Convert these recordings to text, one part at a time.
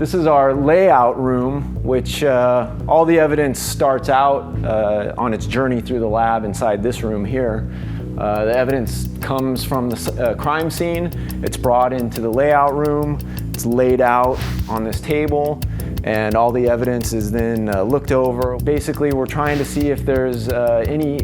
This is our layout room, which all the evidence starts out on its journey through the lab inside this room here. The evidence comes from the crime scene. It's brought into the layout room. It's laid out on this table, and all the evidence is then looked over. Basically, we're trying to see if there's any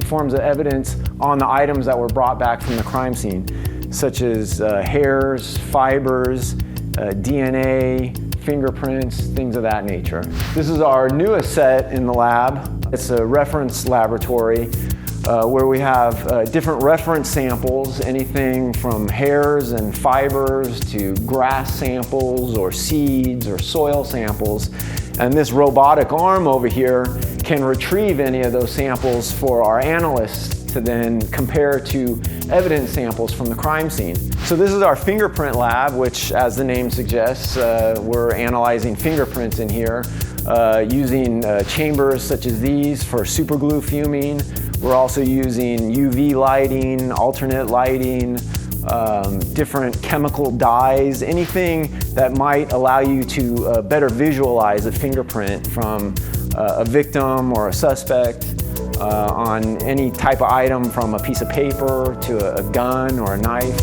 forms of evidence on the items that were brought back from the crime scene, such as hairs, fibers, DNA, fingerprints, things of that nature. This is our newest set in the lab. It's a reference laboratory where we have different reference samples, anything from hairs and fibers to grass samples or seeds or soil samples. And this robotic arm over here can retrieve any of those samples for our analysts to then compare to evidence samples from the crime scene. So this is our Fingerprint Lab, which, as the name suggests, we're analyzing fingerprints in here using chambers such as these for superglue fuming. We're also using UV lighting, alternate lighting, different chemical dyes, anything that might allow you to better visualize a fingerprint from a victim or a suspect on any type of item, from a piece of paper to a gun or a knife.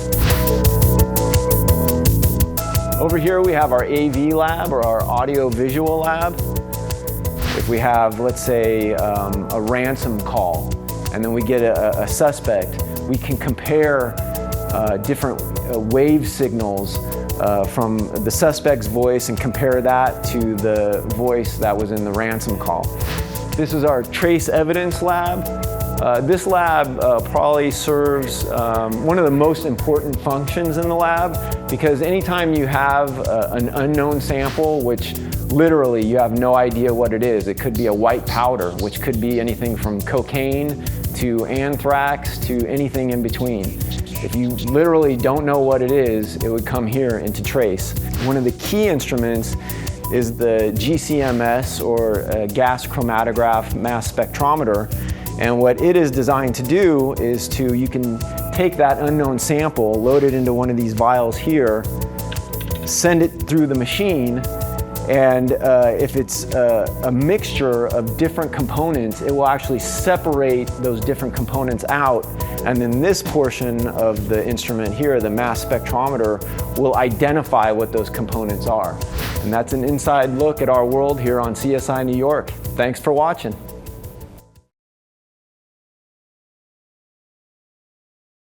Over here we have our AV lab, or our audio-visual lab. If we have, let's say, a ransom call, and then we get a suspect, we can compare different wave signals from the suspect's voice and compare that to the voice that was in the ransom call. This is our trace evidence lab. This lab probably serves one of the most important functions in the lab, because anytime you have an unknown sample, which literally you have no idea what it is, it could be a white powder, which could be anything from cocaine to anthrax to anything in between. If you literally don't know what it is, it would come here into trace. One of the key instruments is the GCMS, or gas chromatograph mass spectrometer. And what it is designed to do is you can take that unknown sample, load it into one of these vials here, send it through the machine, and if it's a mixture of different components, it will actually separate those different components out. And then this portion of the instrument here, the mass spectrometer, will identify what those components are. And that's an inside look at our world here on CSI New York. Thanks for watching.